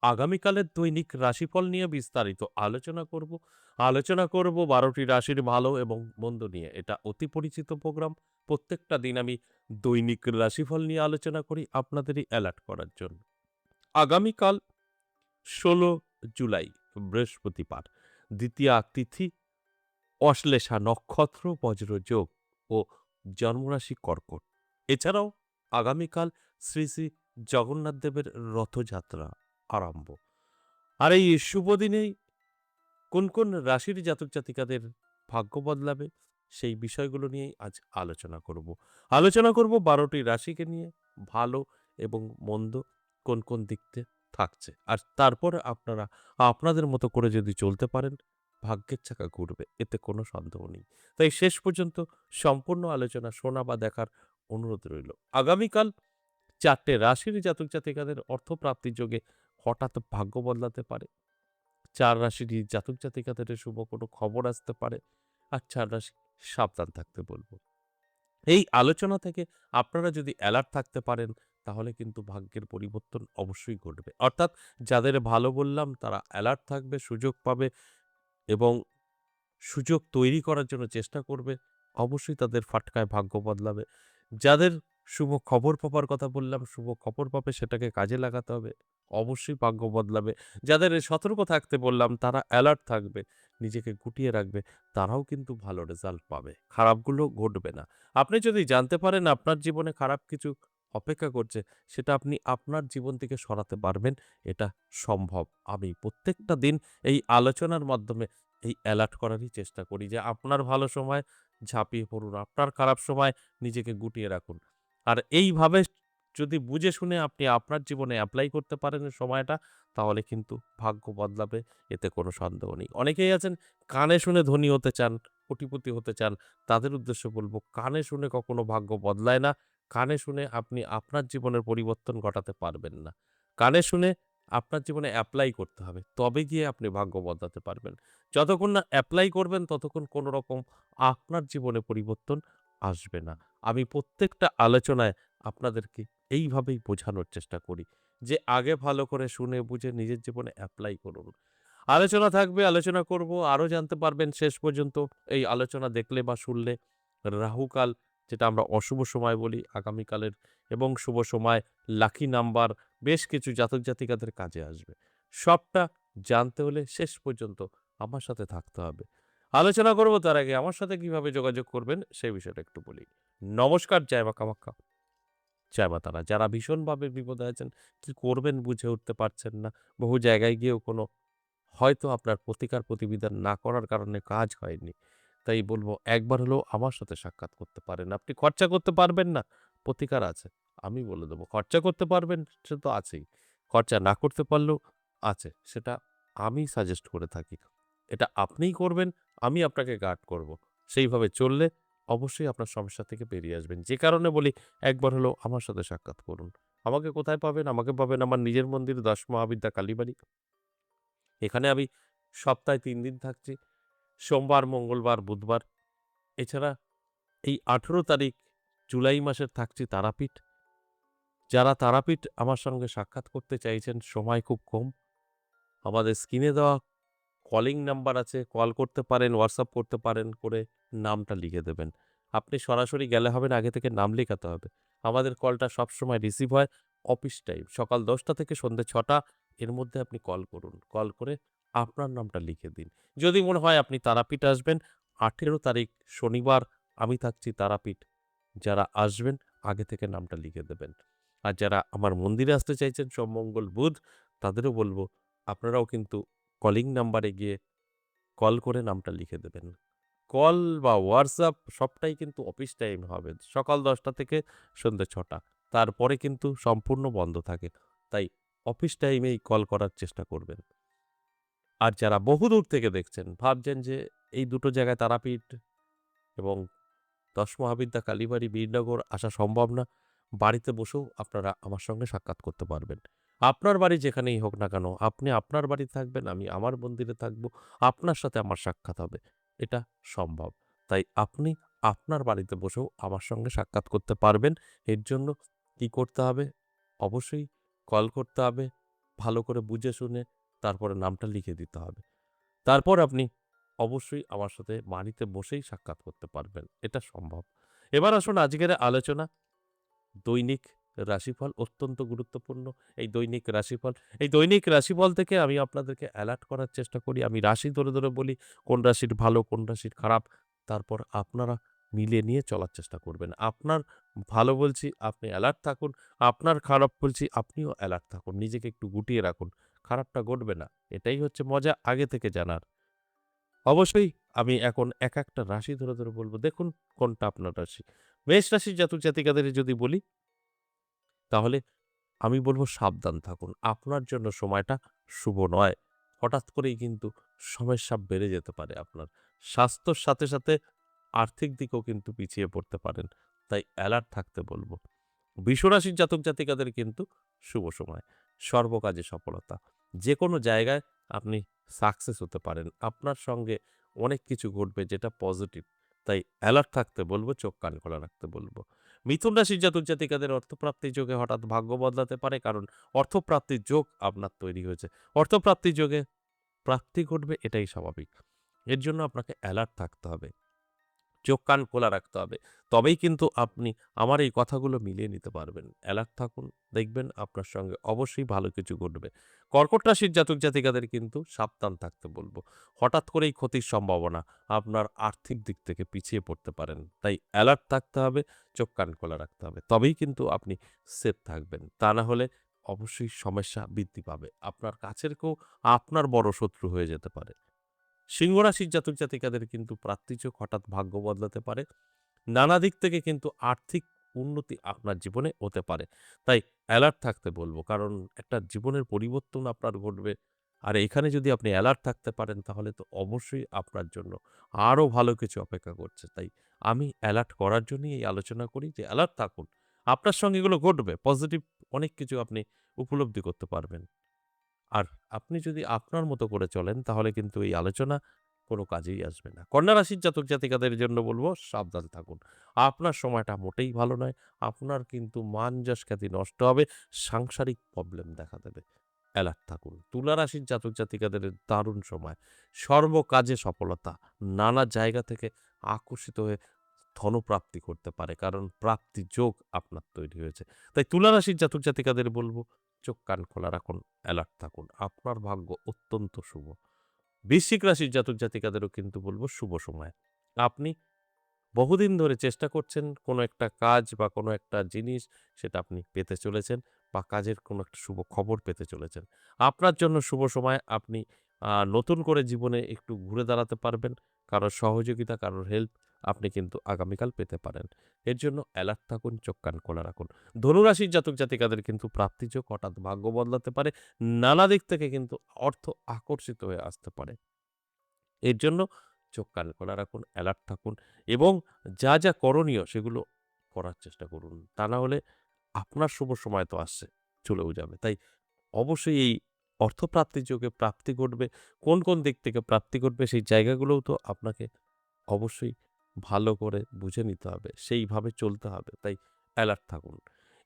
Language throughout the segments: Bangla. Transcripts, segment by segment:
আগামীকালের দৈনিক রাশিফল নিয়ে বিস্তারিত আলোচনা করব ১২টি রাশির ভালো এবং মন্দ নিয়ে। এটা অতি পরিচিত প্রোগ্রাম। প্রত্যেকটা দিন আমি দৈনিক রাশিফল নিয়ে আলোচনা করি আপনাদেরই অ্যালার্ট করার জন্য। আগামীকাল ১৬ জুলাই বৃহস্পতিবার, দ্বিতীয়া তিথি, অশ্লেষা নক্ষত্র, বজ্রযোগ ও জন্মরাশি কর্কট। এছাড়াও আগামীকাল শ্রী শ্রী জগন্নাথ দেবের রথযাত্রা আরম্ভ। আর এই শুভ দিনেই কোন কোন রাশির জাতক জাতিকাদের ভাগ্য বদলাবে সেই বিষয়গুলো নিয়েই আজ আলোচনা করব ১২টি রাশিকে নিয়ে ভালো এবং মন্দ কোন কোন দিকতে থাকছে। আর তারপরে আপনারা আপনাদের মতো করে যদি চলতে পারেন, ভাগ্যের চাকা ঘুরবে, এতে কোনো সন্দেহ নেই। তাই শেষ পর্যন্ত সম্পূর্ণ আলোচনা শোনা বা দেখার অনুরোধ রইল। আগামীকাল ৪টে রাশির জাতক জাতিকাদের অর্থপ্রাপ্তির যোগে হঠাৎ ভাগ্য বদলাতে পারে। ৪ রাশিরই জাতক জাতিকাদের শুভ কোনো খবর আসতে পারে। আর ৪ রাশি সাবধান থাকতে বলব। এই আলোচনা থেকে আপনারা যদি অ্যালার্ট থাকতে পারেন, তাহলে কিন্তু ভাগ্যের পরিবর্তন অবশ্যই ঘটবে। অর্থাৎ যাদের ভালো বললাম তারা অ্যালার্ট থাকবে, সুযোগ পাবে এবং সুযোগ তৈরি করার জন্য চেষ্টা করবে। অবশ্যই তাদের ফাটকায় ভাগ্য বদলাবে। যাদের শুভ খবর পাবার কথা বললাম, শুভ খবর পাবে, সেটাকে কাজে লাগাতে হবে। অবশ্যই ভাগ্য বদলাবে। যাদের সতর্ক থাকতে বললাম তারা অ্যালার্ট থাকবে, নিজেকে গুটিয়ে রাখবে। তারাও কিন্তু ভালো রেজাল্ট পাবে। খারাপগুলো ঘটবে না। আপনি যদি জানতে পারেন আপনার জীবনে খারাপ কিছু অপেক্ষা করছে, সেটা আপনি আপনার জীবন থেকে সরাতে পারবেন। এটা সম্ভব। আমি প্রত্যেকটা দিন এই আলোচনার মাধ্যমে এই অ্যালার্ট করারই চেষ্টা করি যে আপনার ভালো সময় ঝাঁপিয়ে পড়ুন, আপনার খারাপ সময় নিজেকে গুটিয়ে রাখুন। আর এইভাবে যদি বুঝে শুনে আপনি আপনার জীবনে এপ্লাই করতে পারেন এই সময়টা, তাহলে কিন্তু ভাগ্য বদলাবে, এতে কোনো সন্দেহ নেই। অনেকেই আছেন কানে শুনে ধনী হতে চান, কোটিপতি হতে চান, তাদের উদ্দেশ্যে বলব কানে শুনে কখনো ভাগ্য বদলায় না। কানে শুনে আপনি আপনার জীবনের পরিবর্তন ঘটাতে পারবেন না। কানে শুনে আপনার জীবনে এপ্লাই করতে হবে। তবে গিয়ে আপনি ভাগ্য বদলাতে পারবেন। যতক্ষণ না এপ্লাই করবেন ততক্ষণ কোনো রকম আপনার জীবনে পরিবর্তন আসবে না। আমি প্রত্যেকটা আলোচনায় আপনাদেরকে এইভাবেই বোঝানোর চেষ্টা করি যে আগে ভালো করে শুনে বুঝে নিজের জীবনে এপ্লাই করুন। আলোচনা থাকবে, আলোচনা করব। আরো জানতে পারবেন শেষ পর্যন্ত এই আলোচনা দেখলে বা শুনলে। রাহুকাল, যেটা আমরা অশুভ সময় বলি আগামীকালের, এবং শুভ সময়, লাকি নাম্বার, বেশ কিছু জাতক জাতিকাদের কাজে আসবে। সবটা জানতে হলে শেষ পর্যন্ত আমার সাথে থাকতে হবে। আলোচনা করব তার আগে আমার সাথে কিভাবে যোগাযোগ করবেন সেই বিষয়টা একটু বলি। নমস্কার, জয় মা কামাখ্যা, জয় মা তারা। যারা ভীষণভাবে বিপদে আছেন, কি করবেন বুঝে উঠতে পারছেন না, বহু জায়গায় গিয়েও কোনো হয়তো আপনার প্রতিকার প্রতিবিধান না করার কারণে কাজ হয়নি। তাই বলব একবার হলেও আমার সাথে সাক্ষাৎ করতে পারেন। আপনি খরচা করতে পারবেন না, প্রতিকার আছে। আমি বলে দেব। খরচা করতে পারবেন সে তো আছেই। খরচা না করতে পারলেও আছে। সেটা আমি সাজেস্ট করে থাকি। এটা আপনিই করবেন, আমি আপনাকে গাইড করব। সেইভাবে চললে অবশ্যই আপনার সমস্যা থেকে বেরিয়ে আসবেন। যে কারণে বলি একবার হলেও আমার সাথে সাক্ষাৎ করুন। আমাকে কোথায় পাবেন? আমাকে পাবেন আমার নিজের মন্দির ১০ মহাবিদ্যা কালীবাড়ি। এখানে আমি সপ্তাহে ৩ দিন থাকছি। সোমবার, মঙ্গলবার, বুধবার। এছাড়া এই ১৮ তারিখ জুলাই মাসের থাকছি তারাপীঠ। যারা তারাপীঠ আমার সঙ্গে সাক্ষাৎ করতে চাইছেন, সময় খুব কম। আমাদের স্ক্রিনে দেওয়া কলিং নাম্বার আছে, কল করতে পারেন, WhatsApp করতে পারেন, করে নামটা লিখে দেবেন। আপনি সরাসরি গেলে হবে না, আগে থেকে নাম লেখাতে হবে। আমাদের কলটা সবসময় রিসিভ হয় অফিস টাইম, সকাল ১০টা থেকে সন্ধ্যে ৬টা, এর মধ্যে আপনি কল করুন। কল করে আপনার নামটা লিখে দিন। যদি মনে হয় আপনি তারাপীঠ আসবেন, ১৮ তারিখ শনিবার আমি থাকছি তারাপীঠ। যারা আসবেন আগে থেকে নামটা লিখে দেবেন। আর যারা আমার মন্দিরে আসতে চাইছেন সোম, মঙ্গল, বুধ, তাদেরও বলব আপনারাও কিন্তু কলিং নাম্বারে গিয়ে কল করে নামটা লিখে দেবেন। কল বা WhatsApp সবটাই কিন্তু অফিস টাইম হবে। সকাল ১০টা থেকে সন্ধ্যে ৬টা। তারপরে কিন্তু সম্পূর্ণ বন্ধ থাকে। তাই অফিস টাইমেই কল করার চেষ্টা করবেন। আর যারা বহুদূর থেকে দেখছেন, ভাবছেন যে এই দুটো জায়গায় তারাপীঠ এবং ১০ মহাবিদ্যা কালীবাড়ি, বীরনগর আসা সম্ভব না। বাড়িতে বসেও আপনারা আমার সঙ্গে সাক্ষাৎ করতে পারবেন। আপনার বাড়ি যেখানেই হোক না কেন, আপনি আপনার বাড়িতে থাকবেন, আমি আমার মন্দিরে থাকব। আপনার সাথে আমার সাক্ষাৎ হবে। এটা সম্ভব। তাই আপনি আপনার বাড়িতে বসেও আমার সঙ্গে সাক্ষাৎ করতে পারবেন। এর জন্য কি করতে হবে? অবশ্যই কল করতে হবে, ভালো করে বুঝে শুনে তারপরে নামটা লিখে দিতে হবে। তারপর আপনি অবশ্যই আমার সাথে বাড়িতে বসেই সাক্ষাৎ করতে পারবেন। এটা সম্ভব। এবার আসুন আজকের আলোচনা দৈনিক রাশিফল অত্যন্ত গুরুত্বপূর্ণ। এই দৈনিক রাশিফল থেকে আমি আপনাদেরকে অ্যালার্ট করার চেষ্টা করি। আমি রাশি ধরে বলি কোন রাশির ভালো, কোন রাশির খারাপ। তারপর আপনারা মিলিয়ে নিয়ে চলার চেষ্টা করবেন। আপনার ভালো বলছি আপনি অ্যালার্ট থাকুন। আপনার খারাপ বলছি আপনিও অ্যালার্ট থাকুন। নিজেকে একটু গুটিয়ে রাখুন। খারাপটা ঘটবে না। এটাই হচ্ছে মজা আগে থেকে জানার। অবশ্যই আমি এখন একটা রাশি ধরে বলব। দেখুন কোনটা আপনার রাশি। মেষ রাশির জাতক-জাতিকাদের যদি বলি তাহলে আমি বলব সাবধান থাকুন। আপনার জন্য সময়টা শুভ নয়। হঠাৎ করেই কিন্তু সমস্যা বেড়ে যেতে পারে আপনার। স্বাস্থ্যর সাথে আর্থিক দিকেও কিন্তু পিছিয়ে পড়তে পারেন। তাই অ্যালার্ট থাকতে বলব। বিশ্বরাশির জাতক জাতিকাদের কিন্তু শুভ সময়। সর্বকাজে সফলতা। যেকোনো জায়গায় আপনি সাকসেস হতে পারেন। আপনার সঙ্গে অনেক কিছু ঘটবে যেটা পজিটিভ। তাই অ্যালার্ট থাকতে বলব, চোখ কান খোলা রাখতে বলব। মিথুন রাশির জাতক জাতিকাদের অর্থপ্রাপ্তির যোগে হঠাৎ ভাগ্য বদলাতে পারে কারণ অর্থপ্রাপ্তির যোগ আপনার তৈরি হয়েছে। অর্থপ্রাপ্তির যোগে প্রাপ্তি ঘটবে এটাই স্বাভাবিক। এর জন্য আপনাকে অ্যালার্ট থাকতে হবে। চোখ কান খোলা রাখতে হবে। তবেই কিন্তু আপনি আমার এই কথাগুলো মিলিয়ে নিতে পারবেন। অ্যালার্ট থাকুন, দেখবেন আপনার সঙ্গে অবশ্যই ভালো কিছু ঘটবে। কর্কট রাশির জাতক জাতিকাদের কিন্তু সাবধান থাকতে বলব। হঠাৎ করেই ক্ষতির সম্ভাবনা, আপনার আর্থিক দিক থেকে পিছিয়ে পড়তে পারেন। তাই অ্যালার্ট থাকতে হবে, চোখ কান খোলা রাখতে হবে। তবেই কিন্তু আপনি সেফ থাকবেন। তা না হলে অবশ্যই সমস্যা বৃদ্ধি পাবে। আপনার কাছের কেউ আপনার বড় শত্রু হয়ে যেতে পারে। সিংহ রাশির জাতক জাতিকাদের কিন্তু প্রাপ্তিযোগ হঠাৎ ভাগ্য বদলাতে পারে। নানা দিক থেকে কিন্তু আর্থিক উন্নতি আপনার জীবনে হতে পারে। তাই অ্যালার্ট থাকতে বলব। কারণ একটা জীবনের পরিবর্তন আপনার ঘটবে। আর এখানে যদি আপনি অ্যালার্ট থাকতে পারেন তাহলে তো অবশ্যই আপনার জন্য আরো ভালো কিছু অপেক্ষা করছে। তাই আমি অ্যালার্ট করার জন্যই এই আলোচনা করি যে অ্যালার্ট থাকুন। আপনার সঙ্গে এগুলো ঘটবে। পজিটিভ অনেক কিছু আপনি উপলব্ধি করতে পারবেন। আর আপনি যদি আপনার মতো করে চলেন তাহলে কিন্তু এই আলোচনা কোনো কাজেই আসবে না। কন্যা রাশির জাতক জাতিকাদের জন্য বলব সাবধান থাকুন। আপনার সময়টা মোটেই ভালো নয়। আপনার কিন্তু মান যশ খ্যাতি নষ্ট হবে। সাংসারিক প্রবলেম দেখা দেবে। অ্যালার্ট থাকুন। তুলা রাশির জাতক জাতিকাদের দারুণ সময়। সর্বকাজে সফলতা। নানা জায়গা থেকে আকর্ষিত হয়ে ধনপ্রাপ্তি করতে পারে। কারণ প্রাপ্তি যোগ আপনার তৈরি হয়েছে। তাই তুলা রাশির জাতক জাতিকাদের বলব চোখ কান খোলা রাখুন, অ্যালার্ট থাকুন। আপনার ভাগ্য অত্যন্ত শুভ। বৃশ্চিক রাশির জাতক জাতিকাদেরও কিন্তু বলব শুভ সময়। আপনি বহুদিন ধরে চেষ্টা করছেন কোনো একটা কাজ বা কোনো একটা জিনিস সেটা আপনি পেতে চলেছেন বা কাজের কোনো একটা শুভ খবর পেতে চলেছেন। আপনার জন্য শুভ সময় আপনি নতুন করে জীবনে একটু ঘুরে দাঁড়াতে পারবেন। কারোর সহযোগিতা, কারোর হেল্প আপনি কিন্তু আগামীকাল পেতে পারেন। এর জন্য অ্যালার্ট থাকুন, চোখ কান খোলা রাখুন। ধনুরাশির জাতক জাতিকাদের কিন্তু প্রাপ্তিযোগ হঠাৎ ভাগ্য বদলাতে পারে। নানা দিক থেকে কিন্তু অর্থ আকর্ষিত হয়ে আসতে পারে। এর জন্য চোখ কান খোলা রাখুন, অ্যালার্ট থাকুন এবং যা করণীয় সেগুলো করার চেষ্টা করুন। তা না হলে আপনার শুভ সময় তো আসছে, চলেও যাবে। তাই অবশ্যই এই অর্থপ্রাপ্তির যোগে প্রাপ্তি ঘটবে। কোন দিক থেকে প্রাপ্তি ঘটবে সেই জায়গাগুলোও তো আপনাকে অবশ্যই ভালো করে বুঝে নিতে হবে। সেইভাবে চলতে হবে। তাই অ্যালার্ট থাকুন।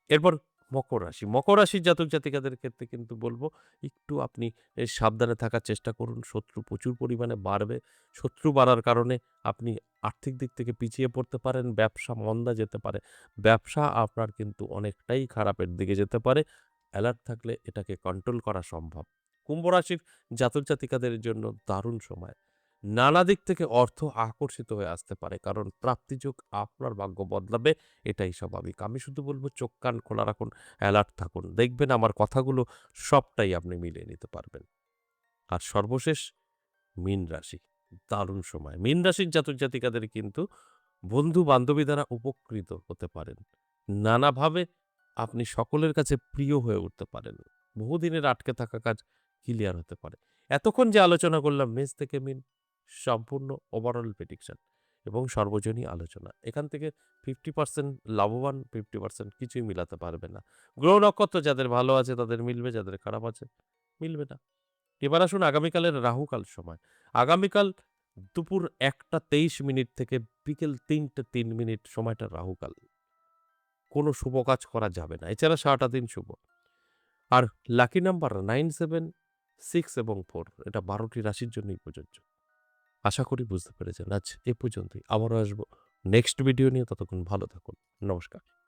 এরপর মকর রাশি। মকর রাশির জাতক-জাতিকাদের ক্ষেত্রে কিন্তু বলব একটু আপনি সাবধানে থাকার চেষ্টা করুন। শত্রু প্রচুর পরিমাণে বাড়বে। শত্রু বাড়ার কারণে আপনি আর্থিক দিক থেকে পিছিয়ে পড়তে পারেন। ব্যবসা মন্দা যেতে পারে। ব্যবসা আপনার কিন্তু অনেকটাই খারাপের দিকে যেতে পারে। অ্যালার্ট থাকলে এটাকে কন্ট্রোল করা সম্ভব। কুম্ভ রাশির জাতক-জাতিকাদের জন্য দারুণ সময়। নানা দিক থেকে অর্থ আকর্ষিত হয়ে আসতে পারে। কারণ প্রাপ্তিযোগ আপনার ভাগ্য বদলাবে, এটাই স্বাভাবিক। আমি শুধু বলব চোখ কান খোলা রাখুন, অ্যালার্ট থাকুন। দেখবেন আমার কথাগুলো সবটাই আপনি মিলিয়ে নিতে পারবেন। আর সর্বশেষ মীন রাশি। দারুণ সময়। মীন রাশির জাতক-জাতিকাদের কিন্তু বন্ধু-বান্ধবী দ্বারা উপকৃত হতে পারেন। নানাভাবে আপনি সকলের কাছে প্রিয় হয়ে উঠতে পারেন। বহুদিনের আটকে থাকা কাজ ক্লিয়ার হতে পারে। এতক্ষণ যে আলোচনা করলাম মেষ থেকে মিন সম্পূর্ণ ওভারঅল প্রেডিকশন এবং সর্বজনীন আলোচনা। এখান থেকে 50% লাভবান, 50% কিছুই মিলাতে পারবে না। গ্রহ নক্ষত্র যাদের ভালো আছে তাদের মিলবে, যাদের খারাপ আছে মিলবে না। এবার আসুন আগামীকালের রাহুকাল সময়। আগামীকাল দুপুর ১টা ২৩ থেকে বিকেল ৩টে ৩ সময়টা রাহুকাল। কোনো শুভ কাজ করা যাবে না। এছাড়া সারাটা দিন শুভ। আর লাকি নাম্বার 9, 7, 6 এবং 4 এটা 12টি রাশির জন্যই প্রযোজ্য। আশা করি বুঝতে পেরেছেন। আজ এ পর্যন্তই। আবারও আসবো নেক্সট ভিডিও নিয়ে। ততক্ষণ ভালো থাকুন। নমস্কার।